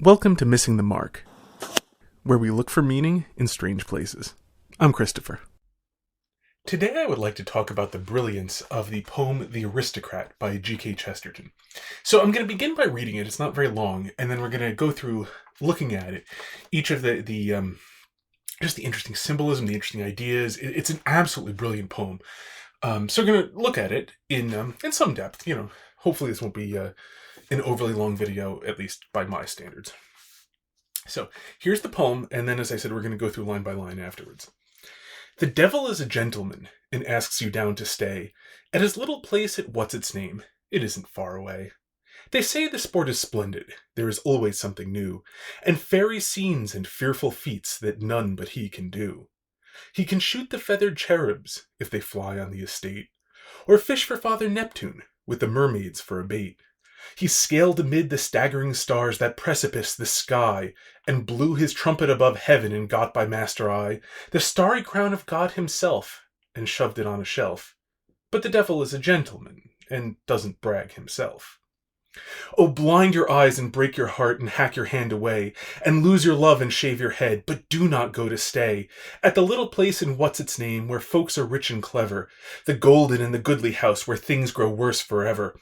Welcome to Missing the Mark, where we look for meaning in strange places. I'm Christopher. Today I would like to talk about the brilliance of the poem The Aristocrat by G.K. Chesterton. So I'm going to begin by reading it. It's not very long, and then we're going to go through looking at it. Each of the just the interesting symbolism, the interesting ideas. It's an absolutely brilliant poem. So we're going to look at it in some depth. Hopefully this won't be an overly long video, at least by my standards. So here's the poem, and then as I said, we're going to go through line by line afterwards. The devil is a gentleman, and asks you down to stay at his little place at what's its name. It isn't far away. They say the sport is splendid, there is always something new, and fairy scenes and fearful feats that none but he can do. He can shoot the feathered cherubs, if they fly on the estate, or fish for Father Neptune, with the mermaids for a bait. He scaled amid the staggering stars that precipice the sky, and blew his trumpet above heaven and got by Master Eye the starry crown of God himself, and shoved it on a shelf. But the devil is a gentleman, and doesn't brag himself. Oh, blind your eyes and break your heart and hack your hand away, and lose your love and shave your head, but do not go to stay at the little place in what's its name, where folks are rich and clever, the golden and the goodly house where things grow worse forever.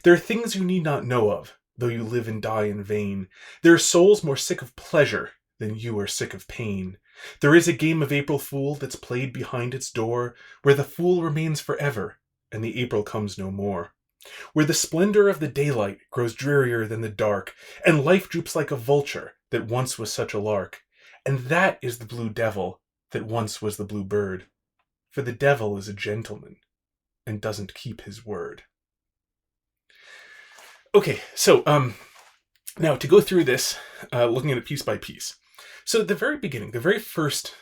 There are things you need not know of, though you live and die in vain. There are souls more sick of pleasure than you are sick of pain. There is a game of April Fool that's played behind its door, where the fool remains forever, and the April comes no more. Where the splendor of the daylight grows drearier than the dark, and life droops like a vulture that once was such a lark. And that is the blue devil that once was the blue bird. For the devil is a gentleman, and doesn't keep his word. Okay, so now to go through this, looking at it piece by piece. So at the very beginning, the very first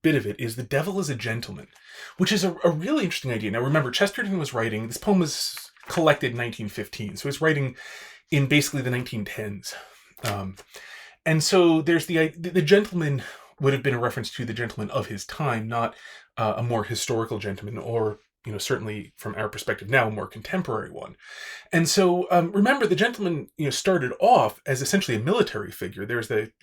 bit of it is the devil is a gentleman, which is a really interesting idea. Now remember, Chesterton was writing, this poem was collected in 1915, so he's writing in basically the 1910s. And so there's the gentleman would have been a reference to the gentleman of his time, not a more historical gentleman, or certainly from our perspective now, a more contemporary one. And so remember, the gentleman, started off as essentially a military figure.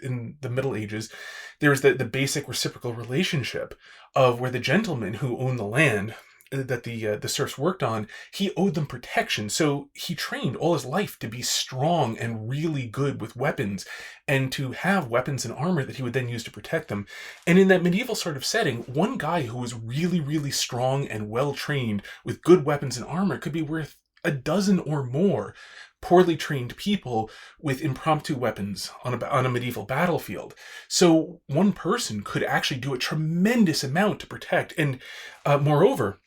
In the Middle Ages, there's the basic reciprocal relationship of where the gentleman who owned the land that the serfs worked on, he owed them protection. So he trained all his life to be strong and really good with weapons, and to have weapons and armor that he would then use to protect them. And in that medieval sort of setting, one guy who was really, really strong and well trained with good weapons and armor could be worth a dozen or more poorly trained people with impromptu weapons on a medieval battlefield. So one person could actually do a tremendous amount to protect. And moreover,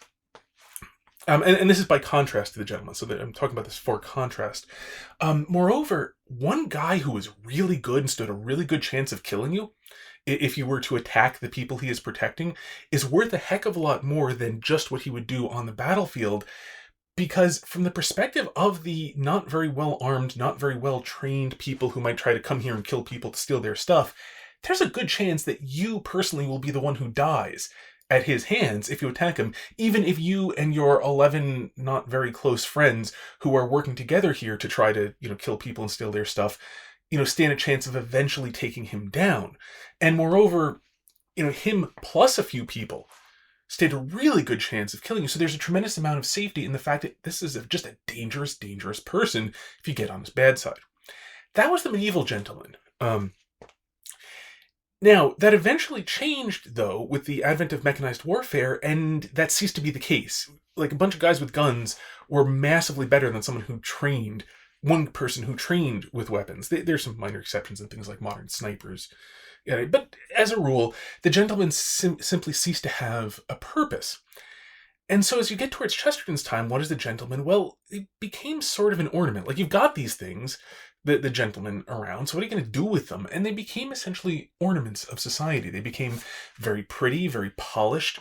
and this is by contrast to the gentleman, so that I'm talking about this for contrast. Moreover, one guy who was really good and stood a really good chance of killing you, if you were to attack the people he is protecting, is worth a heck of a lot more than just what he would do on the battlefield. Because from the perspective of the not very well armed, not very well trained people who might try to come here and kill people to steal their stuff, there's a good chance that you personally will be the one who dies at his hands if you attack him, even if you and your 11 not very close friends who are working together here to try to, kill people and steal their stuff, stand a chance of eventually taking him down. And moreover, him plus a few people stand a really good chance of killing you. So there's a tremendous amount of safety in the fact that this is just a dangerous, dangerous person if you get on his bad side. That was the medieval gentleman. Now, that eventually changed, though, with the advent of mechanized warfare, and that ceased to be the case. Like, a bunch of guys with guns were massively better than one person who trained with weapons. There's some minor exceptions in things like modern snipers. But as a rule, the gentleman simply ceased to have a purpose. And so as you get towards Chesterton's time, what is the gentleman? Well, it became sort of an ornament. Like, you've got these things, the gentlemen around, so what are you going to do with them? And they became essentially ornaments of society. They became very pretty, very polished,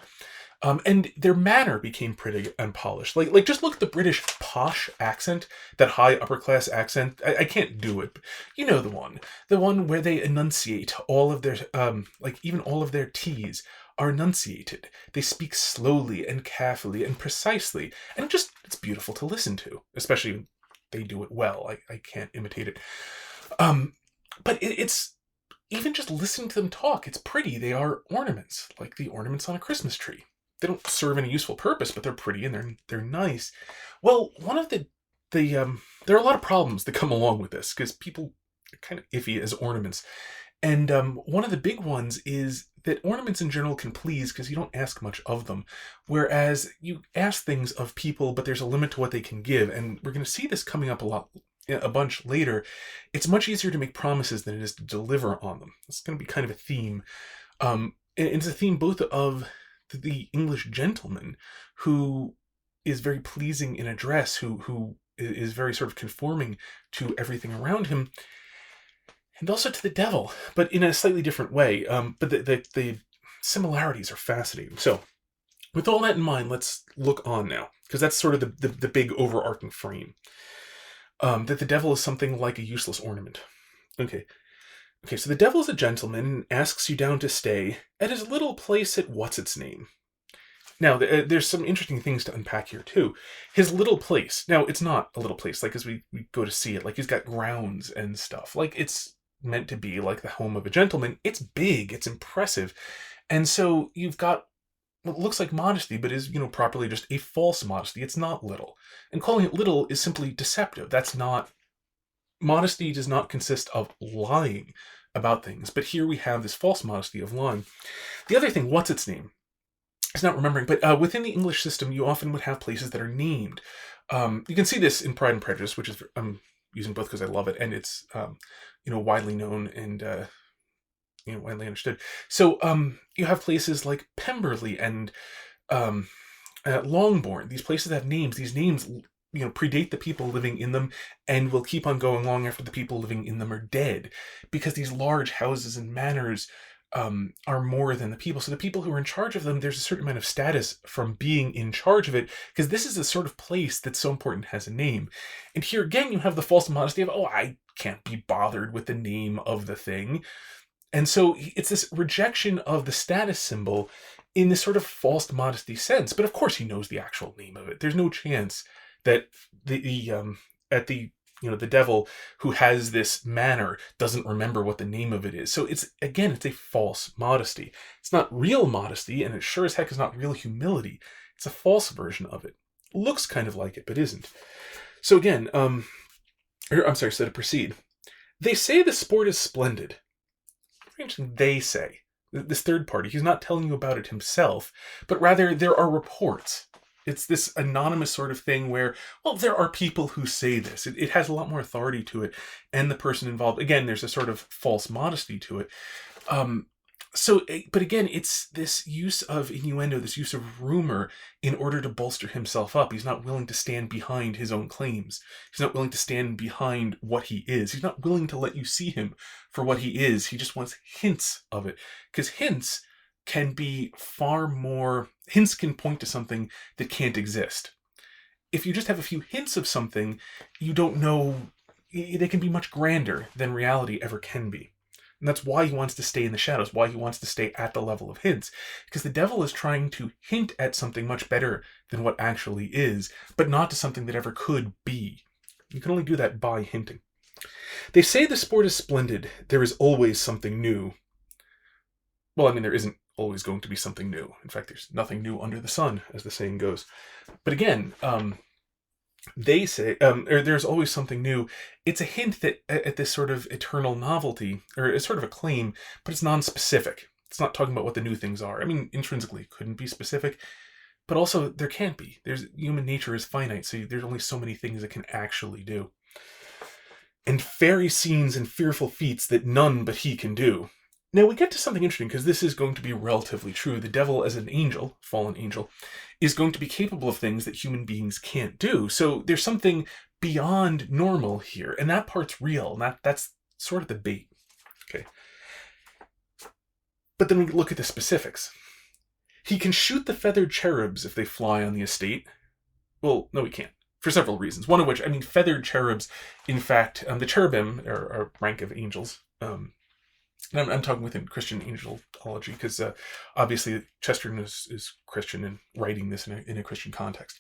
and their manner became pretty and polished. Like just look at the British posh accent, that high upper class accent. I can't do it, but you know the one where they enunciate all of their, even all of their T's are enunciated. They speak slowly and carefully and precisely, and it's beautiful to listen to, especially when they do it well. I can't imitate it. But it's even just listening to them talk, it's pretty. They are ornaments, like the ornaments on a Christmas tree. They don't serve any useful purpose, but they're pretty and they're nice. Well, one of there are a lot of problems that come along with this because people are kind of iffy as ornaments. And one of the big ones is that ornaments in general can please because you don't ask much of them. Whereas you ask things of people, but there's a limit to what they can give. And we're going to see this coming up a bunch later. It's much easier to make promises than it is to deliver on them. It's going to be kind of a theme. And it's a theme both of the English gentleman who is very pleasing in address, who is very sort of conforming to everything around him, and also to the devil, but in a slightly different way. But the similarities are fascinating. So, with all that in mind, let's look on now, because that's sort of the big overarching frame. That the devil is something like a useless ornament. Okay, so the devil is a gentleman and asks you down to stay at his little place at what's-its-name. Now, there's some interesting things to unpack here, too. His little place. Now, it's not a little place, like, as we go to see it. Like, he's got grounds and stuff. Like, it's meant to be like the home of a gentleman. It's big. It's impressive. And so you've got what looks like modesty, but is, properly just a false modesty. It's not little. And calling it little is simply deceptive. That's not... Modesty does not consist of lying about things. But here we have this false modesty of lying. The other thing, what's its name? It's not remembering, but within the English system, you often would have places that are named. You can see this in Pride and Prejudice, which is, I'm using both because I love it, and it's, widely known and, widely understood. So you have places like Pemberley and Longbourn. These places have names. These names, predate the people living in them and will keep on going long after the people living in them are dead, because these large houses and manors are more than the people. So the people who are in charge of them, there's a certain amount of status from being in charge of it, because this is the sort of place that's so important, has a name. And here again, you have the false modesty of, I can't be bothered with the name of the thing. And so it's this rejection of the status symbol in this sort of false modesty sense. But of course he knows the actual name of it. There's no chance that the devil who has this manor doesn't remember what the name of it is. So it's a false modesty. It's not real modesty, and it sure as heck is not real humility. It's a false version of it. Looks kind of like it, but isn't. So again, so to proceed. They say the sport is splendid. Interesting, they say. This third party, he's not telling you about it himself, but rather there are reports. It's this anonymous sort of thing where, there are people who say this. It has a lot more authority to it, and the person involved. Again, there's a sort of false modesty to it. But again, it's this use of innuendo, this use of rumor in order to bolster himself up. He's not willing to stand behind his own claims. He's not willing to stand behind what he is. He's not willing to let you see him for what he is. He just wants hints of it. Because hints can be hints can point to something that can't exist. If you just have a few hints of something, you don't know, they can be much grander than reality ever can be. And that's why he wants to stay in the shadows, why he wants to stay at the level of hints. Because the devil is trying to hint at something much better than what actually is, but not to something that ever could be. You can only do that by hinting. They say the sport is splendid. There is always something new. Well, there isn't always going to be something new. In fact, there's nothing new under the sun, as the saying goes. But again, they say, or there's always something new. It's a hint that at this sort of eternal novelty, or it's sort of a claim, but it's non-specific. It's not talking about what the new things are. Intrinsically, it couldn't be specific, but also there can't be. Human nature is finite, so there's only so many things it can actually do. And fairy scenes and fearful feats that none but he can do. Now we get to something interesting, because this is going to be relatively true. The devil as an angel, fallen angel, is going to be capable of things that human beings can't do. So there's something beyond normal here, and that part's real. And that's sort of the bait. Okay. But then we look at the specifics. He can shoot the feathered cherubs if they fly on the estate. Well, no, he can't. For several reasons. One of which, feathered cherubs, in fact, the cherubim are a rank of angels. And I'm talking within Christian angelology, because obviously Chesterton is Christian and writing this in a Christian context.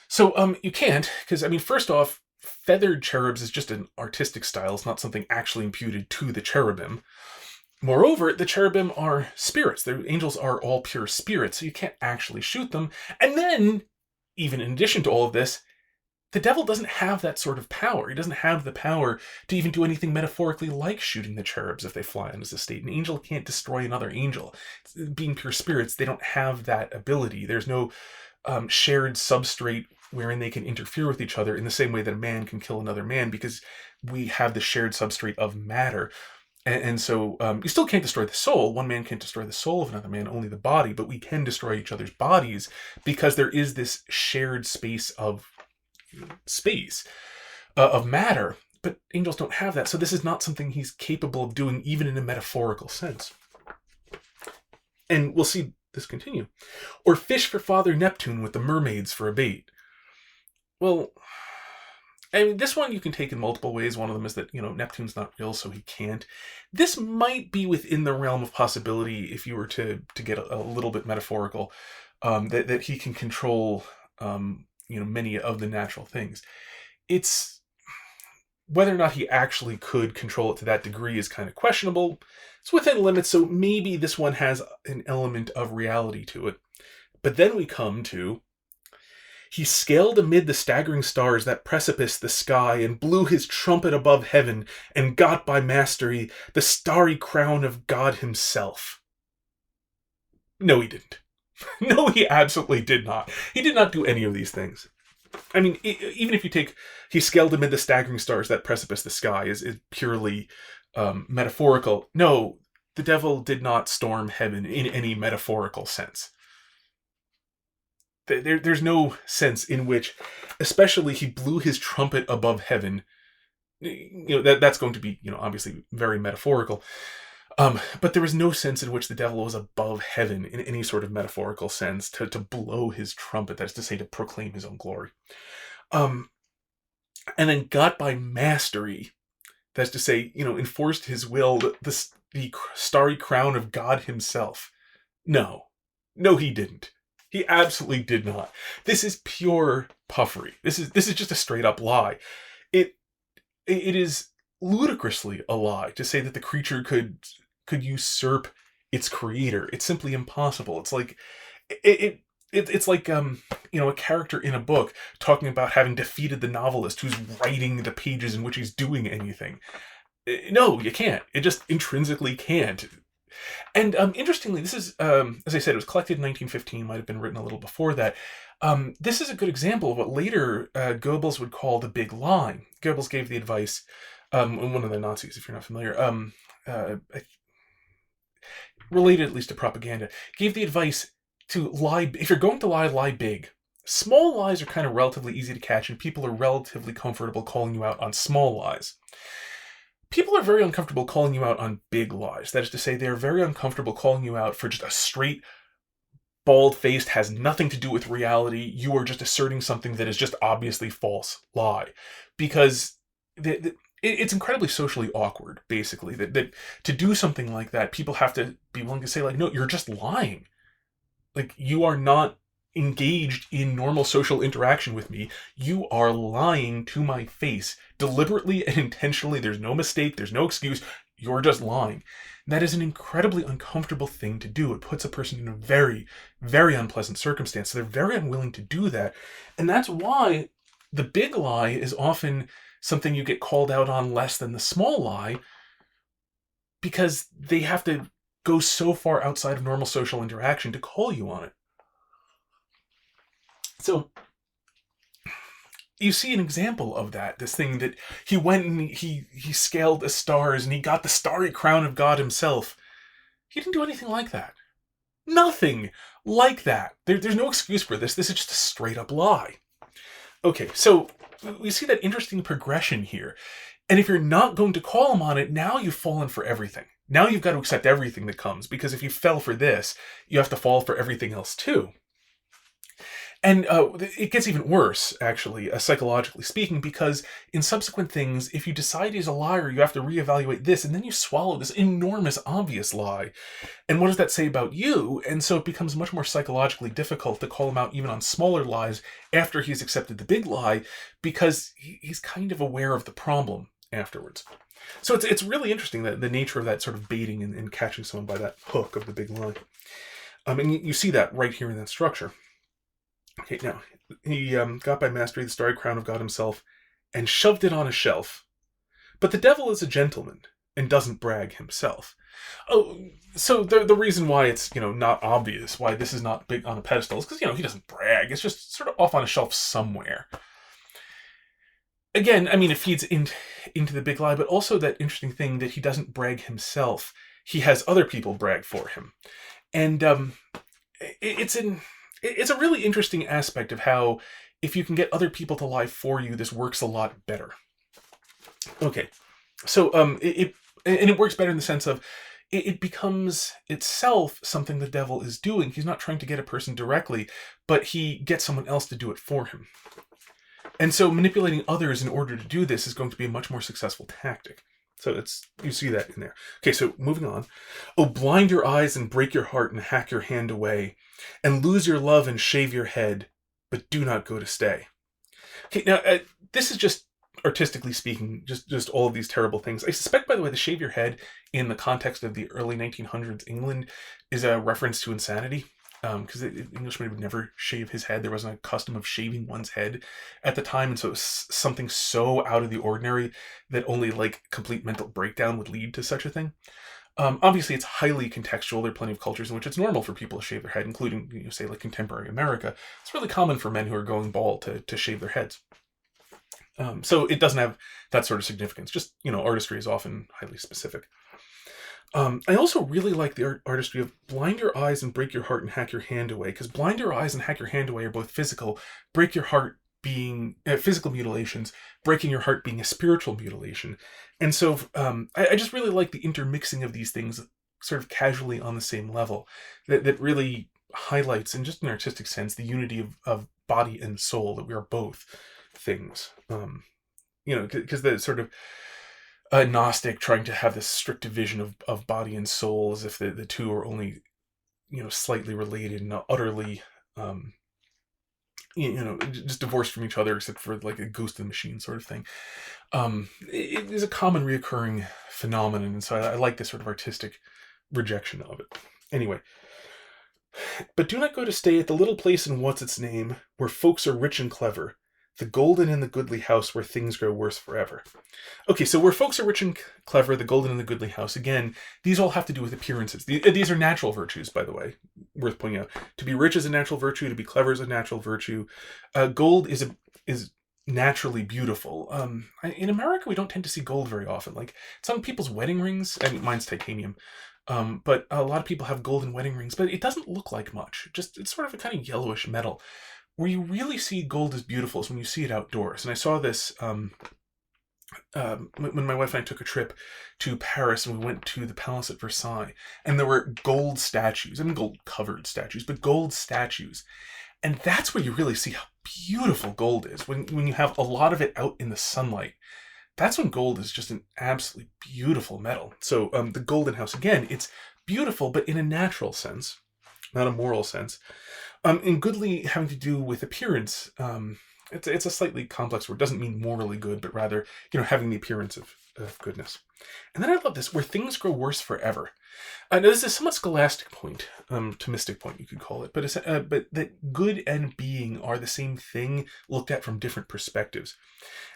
So you can't, because, first off, feathered cherubs is just an artistic style. It's not something actually imputed to the cherubim. Moreover, the cherubim are spirits. The angels are all pure spirits, so you can't actually shoot them. And then, even in addition to all of this, the devil doesn't have that sort of power. He doesn't have the power to even do anything metaphorically like shooting the cherubs if they fly on his estate. An angel can't destroy another angel. Being pure spirits, they don't have that ability. There's no shared substrate wherein they can interfere with each other in the same way that a man can kill another man, because we have the shared substrate of matter. And so you still can't destroy the soul. One man can't destroy the soul of another man, only the body, but we can destroy each other's bodies because there is this shared space of matter. But angels don't have that, so this is not something he's capable of doing, even in a metaphorical sense. And we'll see this continue. Or fish for Father Neptune with the mermaids for a bait. Well, I mean, this one you can take in multiple ways. One of them is that, Neptune's not real, so he can't. This might be within the realm of possibility if you were to get a little bit metaphorical, that he can control, many of the natural things. It's whether or not he actually could control it to that degree is kind of questionable. It's within limits, so maybe this one has an element of reality to it. But then we come to, he scaled amid the staggering stars that precipice the sky and blew his trumpet above heaven and got by mastery the starry crown of God himself. No, he didn't. No, he absolutely did not. He did not do any of these things. I mean, even if you take, he scaled amid the staggering stars that precipice the sky is purely metaphorical. No, the devil did not storm heaven in any metaphorical sense. There's no sense in which, especially he blew his trumpet above heaven. That's going to be, obviously very metaphorical. But there was no sense in which the devil was above heaven in any sort of metaphorical sense to blow his trumpet. That is to say, to proclaim his own glory. And then got by mastery. That's to say, enforced his will, the starry crown of God himself. No, he didn't. He absolutely did not. This is pure puffery. This is just a straight up lie. It is ludicrously a lie to say that the creature could usurp its creator. It's simply impossible. It's like it's like a character in a book talking about having defeated the novelist who's writing the pages in which he's doing anything. No, you can't. It just intrinsically can't. And interestingly, this is, as I said, it was collected in 1915, might have been written a little before that. This is a good example of what later Goebbels would call the big lie. Goebbels gave the advice, one of the Nazis, if you're not familiar, related at least to propaganda, gave the advice to lie. If you're going to lie big. Small lies are kind of relatively easy to catch, and people are relatively comfortable calling you out on small lies. People are very uncomfortable calling you out on big lies. That is to say, they're very uncomfortable calling you out for just a straight, bald-faced, has nothing to do with reality, you are just asserting something that is just obviously false lie. Because it's incredibly socially awkward, basically, that to do something like that, people have to be willing to say, like, no, you're just lying. Like, you are not engaged in normal social interaction with me. You are lying to my face, deliberately and intentionally. There's no mistake, there's no excuse. You're just lying. That is an incredibly uncomfortable thing to do. It puts a person in a very, very unpleasant circumstance. So they're very unwilling to do that. And that's why the big lie is often something you get called out on less than the small lie, because they have to go so far outside of normal social interaction to call you on it. So you see an example of that, this thing that he went and he scaled the stars and he got the starry crown of God himself. He didn't do anything like that. Nothing like that. There's no excuse for this. This is just a straight up lie. Okay, so we see that interesting progression here. And if you're not going to call him on it, now you've fallen for everything. Now you've got to accept everything that comes, because if you fell for this, you have to fall for everything else too. And it gets even worse, actually, psychologically speaking, because in subsequent things, if you decide he's a liar, you have to reevaluate this, and then you swallow this enormous, obvious lie. And what does that say about you? And so it becomes much more psychologically difficult to call him out even on smaller lies after he's accepted the big lie, because he's kind of aware of the problem afterwards. So it's really interesting, that the nature of that sort of baiting and catching someone by that hook of the big lie. And you see that right here in that structure. Okay, now, he got by mastery the starry crown of God himself and shoved it on a shelf. But the devil is a gentleman and doesn't brag himself. Oh, so the reason why it's, not obvious, why this is not big on a pedestal, is because, he doesn't brag. It's just sort of off on a shelf somewhere. Again, I mean, it feeds into the big lie, but also that interesting thing that he doesn't brag himself. He has other people brag for him. And it's a really interesting aspect of how, if you can get other people to lie for you, this works a lot better. Okay, so it works better in the sense of it becomes itself something the devil is doing. He's not trying to get a person directly, but he gets someone else to do it for him. And so manipulating others in order to do this is going to be a much more successful tactic. So you see that in there. Okay, so moving on. Oh, blind your eyes and break your heart and hack your hand away, and lose your love and shave your head, but do not go to stay. Okay, now this is just artistically speaking, just all of these terrible things. I suspect, by the way, the shave your head in the context of the early 1900s England is a reference to insanity. Because the Englishman would never shave his head. There wasn't a custom of shaving one's head at the time, and so it was something so out of the ordinary that only complete mental breakdown would lead to such a thing. Obviously, it's highly contextual. There are plenty of cultures in which it's normal for people to shave their head, including, say, contemporary America. It's really common for men who are going bald to shave their heads. So it doesn't have that sort of significance. Just, artistry is often highly specific. I also really like the artistry of blind your eyes and break your heart and hack your hand away, because blind your eyes and hack your hand away are both physical, break your heart being physical mutilations, breaking your heart being a spiritual mutilation. And so I just really like the intermixing of these things sort of casually on the same level, that really highlights, in just an artistic sense, the unity of body and soul, that we are both things. Because the sort of a Gnostic trying to have this strict division of body and soul, as if the two are only, slightly related and not utterly, just divorced from each other, except for a ghost in the machine sort of thing. It is a common reoccurring phenomenon, and so I like this sort of artistic rejection of it. Anyway, but do not go to stay at the little place in what's its name, where folks are rich and clever, the golden and the goodly house where things grow worse forever. Okay, so where folks are rich and clever, the golden and the goodly house, again, these all have to do with appearances. These are natural virtues, by the way, worth pointing out. To be rich is a natural virtue, to be clever is a natural virtue. Gold is naturally beautiful. In America, we don't tend to see gold very often. It's on people's wedding rings. I mean, mine's titanium. But a lot of people have golden wedding rings, but it doesn't look like much. It's sort of a kind of yellowish metal. Where you really see gold as beautiful is when you see it outdoors. And I saw this when my wife and I took a trip to Paris, and we went to the palace at Versailles. And there were gold statues. I mean, gold-covered statues, but gold statues. And that's where you really see how beautiful gold is. When you have a lot of it out in the sunlight, that's when gold is just an absolutely beautiful metal. So the Golden House, again, it's beautiful, but in a natural sense, not a moral sense. And goodly having to do with appearance, it's a slightly complex word. It doesn't mean morally good, but rather, having the appearance of goodness. And then I love this, where things grow worse forever. Now, this is a somewhat scholastic point, Thomistic point, you could call it, but that good and being are the same thing looked at from different perspectives.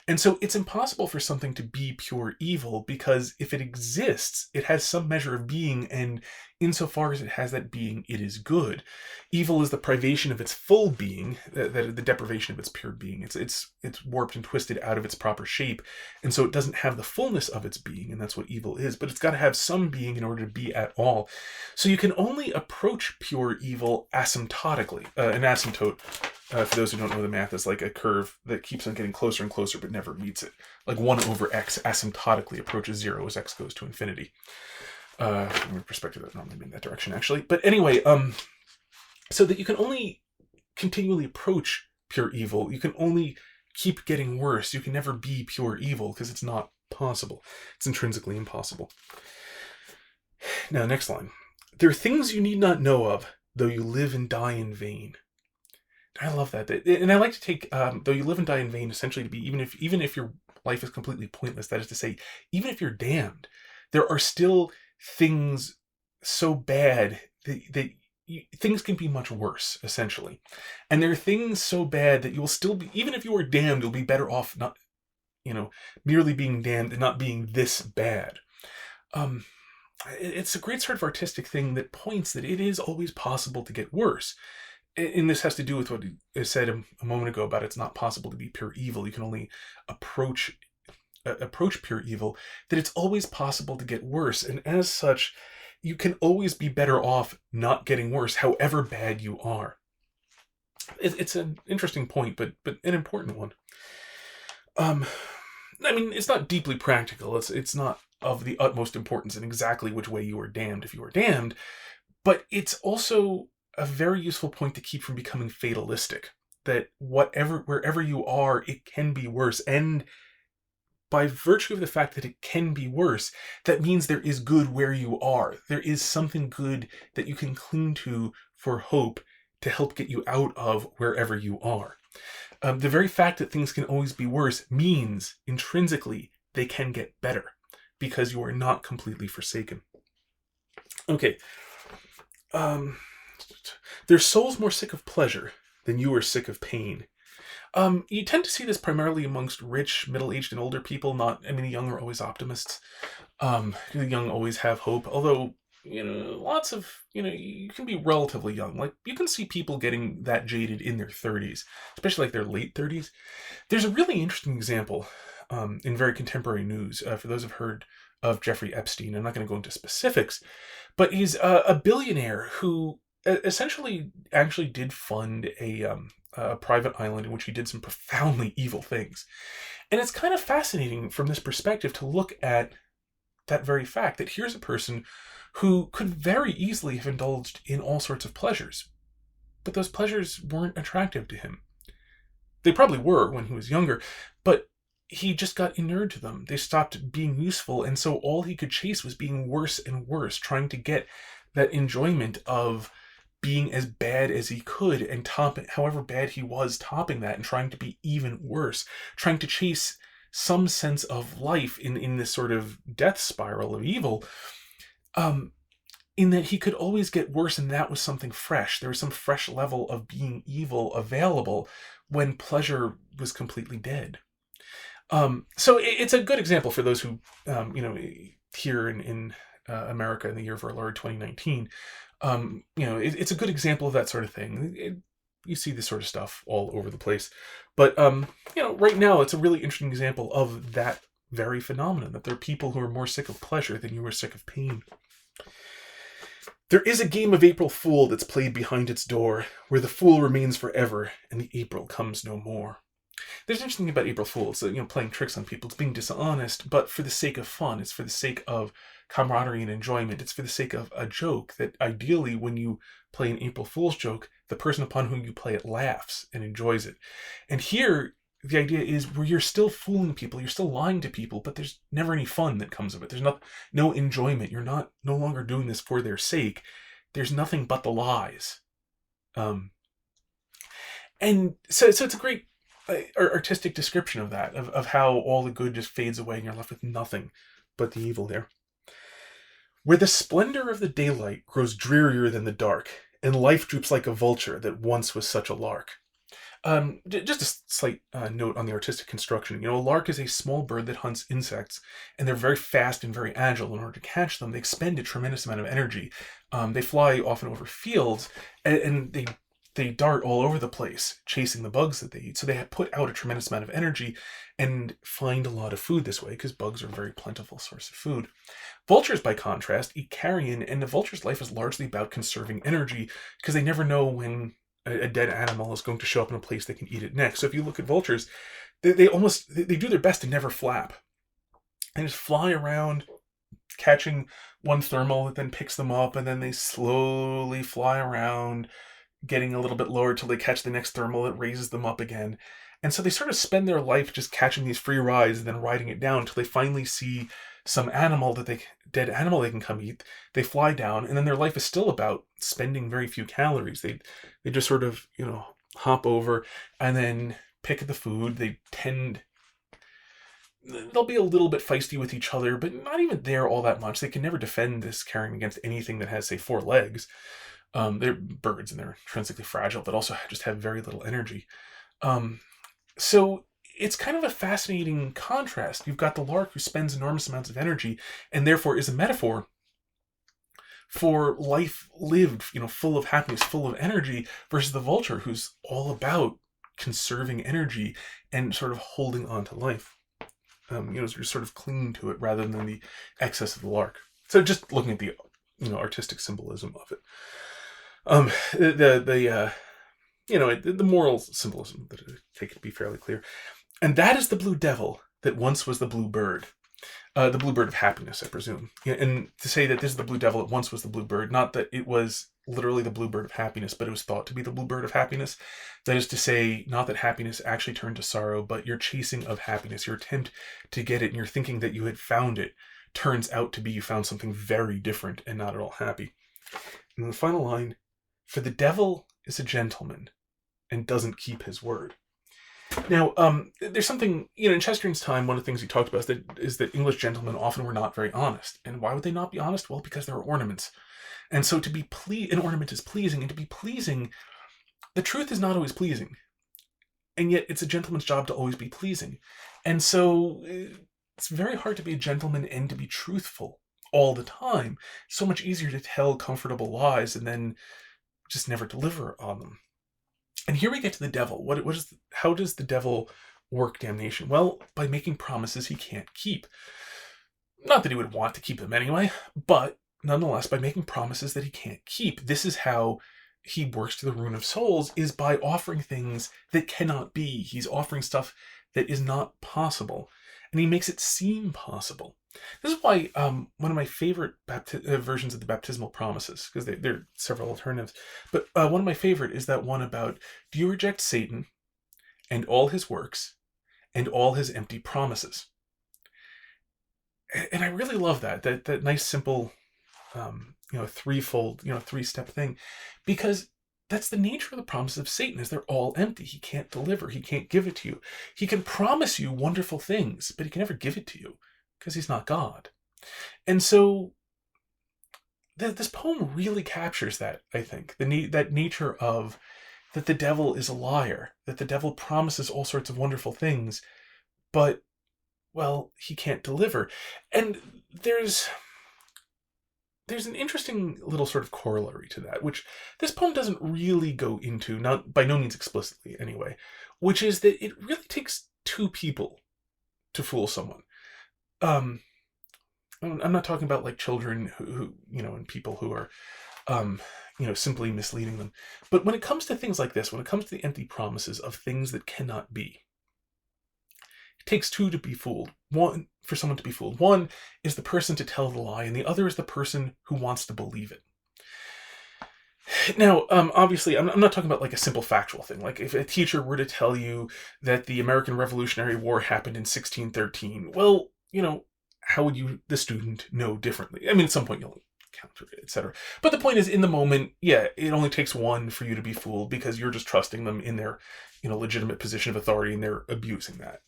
And so it's impossible for something to be pure evil, because if it exists, it has some measure of being, and insofar as it has that being, it is good. Evil is the privation of its full being, the deprivation of its pure being. It's warped and twisted out of its proper shape, and so it doesn't have the fullness of its being, and that's what evil is. But it's got to have some being in order to be at all. So you can only approach pure evil asymptotically. An asymptote, for those who don't know the math, is like a curve that keeps on getting closer and closer but never meets it. Like 1 over x asymptotically approaches 0 as x goes to infinity. From a perspective that normally mean that direction, actually. But anyway, so that you can only continually approach pure evil. You can only keep getting worse. You can never be pure evil because it's not possible. It's intrinsically impossible. Now, next line. There are things you need not know of, though you live and die in vain. I love that. And I like to take, though you live and die in vain, essentially to be, even if your life is completely pointless, that is to say, even if you're damned, there are still things so bad that things can be much worse, essentially. And there are things so bad that you'll still be, even if you are damned, you'll be better off not, merely being damned and not being this bad. It's a great sort of artistic thing that points that it is always possible to get worse. And this has to do with what I said a moment ago about it's not possible to be pure evil. You can only approach pure evil, that it's always possible to get worse. And as such, you can always be better off not getting worse, however bad you are. It's an interesting point, but an important one. It's not deeply practical. It's not of the utmost importance in exactly which way you are damned if you are damned, but it's also a very useful point to keep from becoming fatalistic, that wherever you are, it can be worse. And by virtue of the fact that it can be worse, that means there is good where you are. There is something good that you can cling to for hope to help get you out of wherever you are. The very fact that things can always be worse means intrinsically they can get better because you are not completely forsaken. Okay. Their souls more sick of pleasure than you are sick of pain. You tend to see this primarily amongst rich, middle-aged, and older people. The young are always optimists. The young always have hope. Although, lots of, you can be relatively young. Like, you can see people getting that jaded in their 30s, especially like their late 30s. There's a really interesting example in very contemporary news. For those who've heard of Jeffrey Epstein, I'm not going to go into specifics, but he's a billionaire who essentially actually did fund a private island in which he did some profoundly evil things. And it's kind of fascinating from this perspective to look at that very fact that here's a person who could very easily have indulged in all sorts of pleasures, but those pleasures weren't attractive to him. They probably were when he was younger, but he just got inured to them. They stopped being useful, and so all he could chase was being worse and worse, trying to get that enjoyment of being as bad as he could and however bad he was, topping that and trying to be even worse, trying to chase some sense of life in this sort of death spiral of evil, in that he could always get worse, and that was something fresh. There was some fresh level of being evil available when pleasure was completely dead. So it's a good example for those who, here in America in the year of our Lord 2019, it's a good example of that sort of thing. You see this sort of stuff all over the place. But, right now it's a really interesting example of that very phenomenon, that there are people who are more sick of pleasure than you are sick of pain. There is a game of April Fool that's played behind its door, where the fool remains forever and the April comes no more. There's an interesting thing about April Fools, playing tricks on people. It's being dishonest, but for the sake of fun. It's for the sake of camaraderie and enjoyment. It's for the sake of a joke that ideally when you play an April Fool's joke, the person upon whom you play it laughs and enjoys it. And here, the idea is where you're still fooling people, you're still lying to people, but there's never any fun that comes of it. There's no enjoyment. You're no longer doing this for their sake. There's nothing but the lies. And so it's a great artistic description of that, of how all the good just fades away and you're left with nothing but the evil there. Where the splendor of the daylight grows drearier than the dark, and life droops like a vulture that once was such a lark. Just a slight note on the artistic construction. A lark is a small bird that hunts insects, and they're very fast and very agile. In order to catch them, they expend a tremendous amount of energy. They fly often over fields, and they dart all over the place, chasing the bugs that they eat. So they put out a tremendous amount of energy and find a lot of food this way, because bugs are a very plentiful source of food. Vultures, by contrast, eat carrion, and the vulture's life is largely about conserving energy, because they never know when a dead animal is going to show up in a place they can eat it next. So if you look at vultures, they do their best to never flap. And just fly around, catching one thermal that then picks them up, and then they slowly fly around, getting a little bit lower till they catch the next thermal that raises them up again. And so they sort of spend their life just catching these free rides and then riding it down until they finally see some animal dead animal they can come eat. They fly down, and then their life is still about spending very few calories. They just sort of, hop over and then pick at the food. They'll be a little bit feisty with each other, but not even there all that much. They can never defend this carrying against anything that has, say, 4 legs. They're birds and they're intrinsically fragile, but also just have very little energy. So it's kind of a fascinating contrast. You've got the lark who spends enormous amounts of energy and therefore is a metaphor for life lived, full of happiness, full of energy, versus the vulture who's all about conserving energy and sort of holding on to life. Just sort of clinging to it rather than the excess of the lark. So just looking at the, artistic symbolism of it. The moral symbolism, that I take it to be fairly clear. And that is the blue devil that once was the blue bird. The blue bird of happiness, I presume. And to say that this is the blue devil that once was the blue bird, not that it was literally the blue bird of happiness, but it was thought to be the blue bird of happiness. That is to say, not that happiness actually turned to sorrow, but your chasing of happiness, your attempt to get it, and your thinking that you had found it, turns out to be you found something very different and not at all happy. And the final line, for the devil is a gentleman and doesn't keep his word. Now, there's something, in Chesterton's time, one of the things he talked about is that English gentlemen often were not very honest. And why would they not be honest? Well, because they were ornaments. And so to be an ornament is pleasing, and to be pleasing, the truth is not always pleasing. And yet it's a gentleman's job to always be pleasing. And so it's very hard to be a gentleman and to be truthful all the time. It's so much easier to tell comfortable lies and then just never deliver on them. And here we get to the devil. How does the devil work damnation? Well, by making promises he can't keep. Not that he would want to keep them anyway, but nonetheless, by making promises that he can't keep. This is how he works to the ruin of souls, is by offering things that cannot be. He's offering stuff that is not possible, and he makes it seem possible. This is why one of my favorite versions of the baptismal promises, because there are several alternatives, but one of my favorite is that one about, do you reject Satan and all his works and all his empty promises? And I really love that nice, simple, threefold, 3-step thing, because that's the nature of the promises of Satan, is they're all empty. He can't deliver. He can't give it to you. He can promise you wonderful things, but he can never give it to you because he's not God. And so this poem really captures that, I think, that nature of that the devil is a liar, that the devil promises all sorts of wonderful things, but, well, he can't deliver. And there's an interesting little sort of corollary to that, which this poem doesn't really go into, not by no means explicitly anyway, which is that it really takes 2 people to fool someone. I'm not talking about like children who and people who are, simply misleading them. But when it comes to things like this, when it comes to the empty promises of things that cannot be, it takes 2 to be fooled. One, for someone to be fooled. One is the person to tell the lie, and the other is the person who wants to believe it. Now, obviously, I'm not talking about like a simple factual thing. Like if a teacher were to tell you that the American Revolutionary War happened in 1613, well, how would you, the student, know differently? I mean, at some point you'll counter it, etc. But the point is, in the moment, it only takes one for you to be fooled because you're just trusting them in their, legitimate position of authority, and they're abusing that.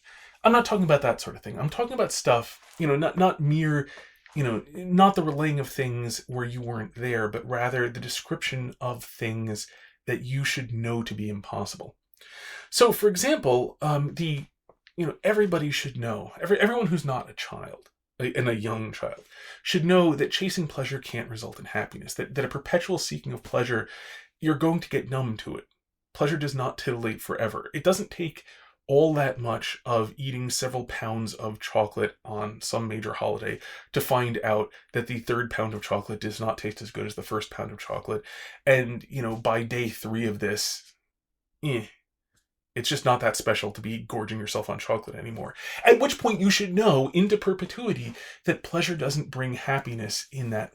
I'm not talking about that sort of thing. I'm talking about stuff, not mere, not the relaying of things where you weren't there, but rather the description of things that you should know to be impossible. So, for example, everybody should know, everyone who's not a child, and a young child, should know that chasing pleasure can't result in happiness, that a perpetual seeking of pleasure, you're going to get numb to it. Pleasure does not titillate forever. It doesn't take all that much of eating several pounds of chocolate on some major holiday to find out that the 3rd pound of chocolate does not taste as good as the 1st pound of chocolate. And, by day 3 of this, it's just not that special to be gorging yourself on chocolate anymore. At which point you should know into perpetuity that pleasure doesn't bring happiness in that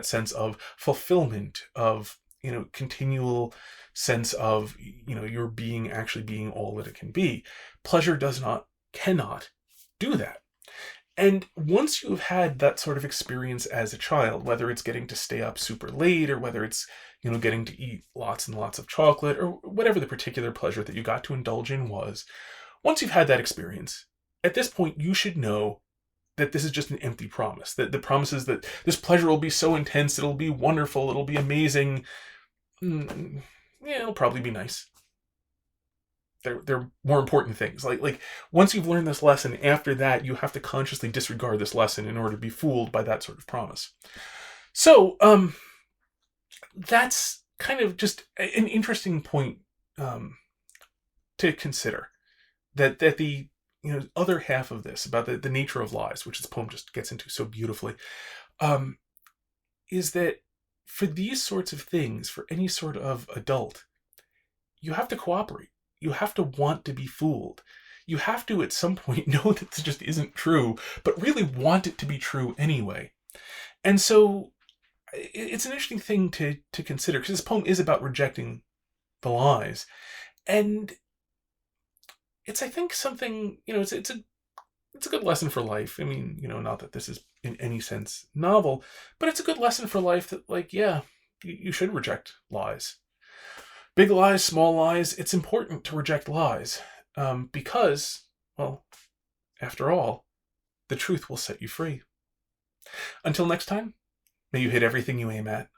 sense of fulfillment, of continual sense of, your being actually being all that it can be. Pleasure cannot do that. And once you've had that sort of experience as a child, whether it's getting to stay up super late, or whether it's, getting to eat lots and lots of chocolate, or whatever the particular pleasure that you got to indulge in was, once you've had that experience, at this point you should know that this is just an empty promise. That the promise is that this pleasure will be so intense, it'll be wonderful, it'll be amazing. Yeah, it'll probably be nice. There are more important things. Like once you've learned this lesson, after that you have to consciously disregard this lesson in order to be fooled by that sort of promise. So, that's kind of just an interesting point to consider. That the other half of this, about the nature of lies, which this poem just gets into so beautifully, is that for these sorts of things, for any sort of adult, you have to cooperate. You have to want to be fooled. You have to, at some point, know that this just isn't true, but really want it to be true anyway. And so it's an interesting thing to consider, because this poem is about rejecting the lies. And it's, I think, something, it's a good lesson for life. I mean, not that this is in any sense novel, but it's a good lesson for life that, you should reject lies. Big lies, small lies, it's important to reject lies, because, well, after all, the truth will set you free. Until next time, may you hit everything you aim at.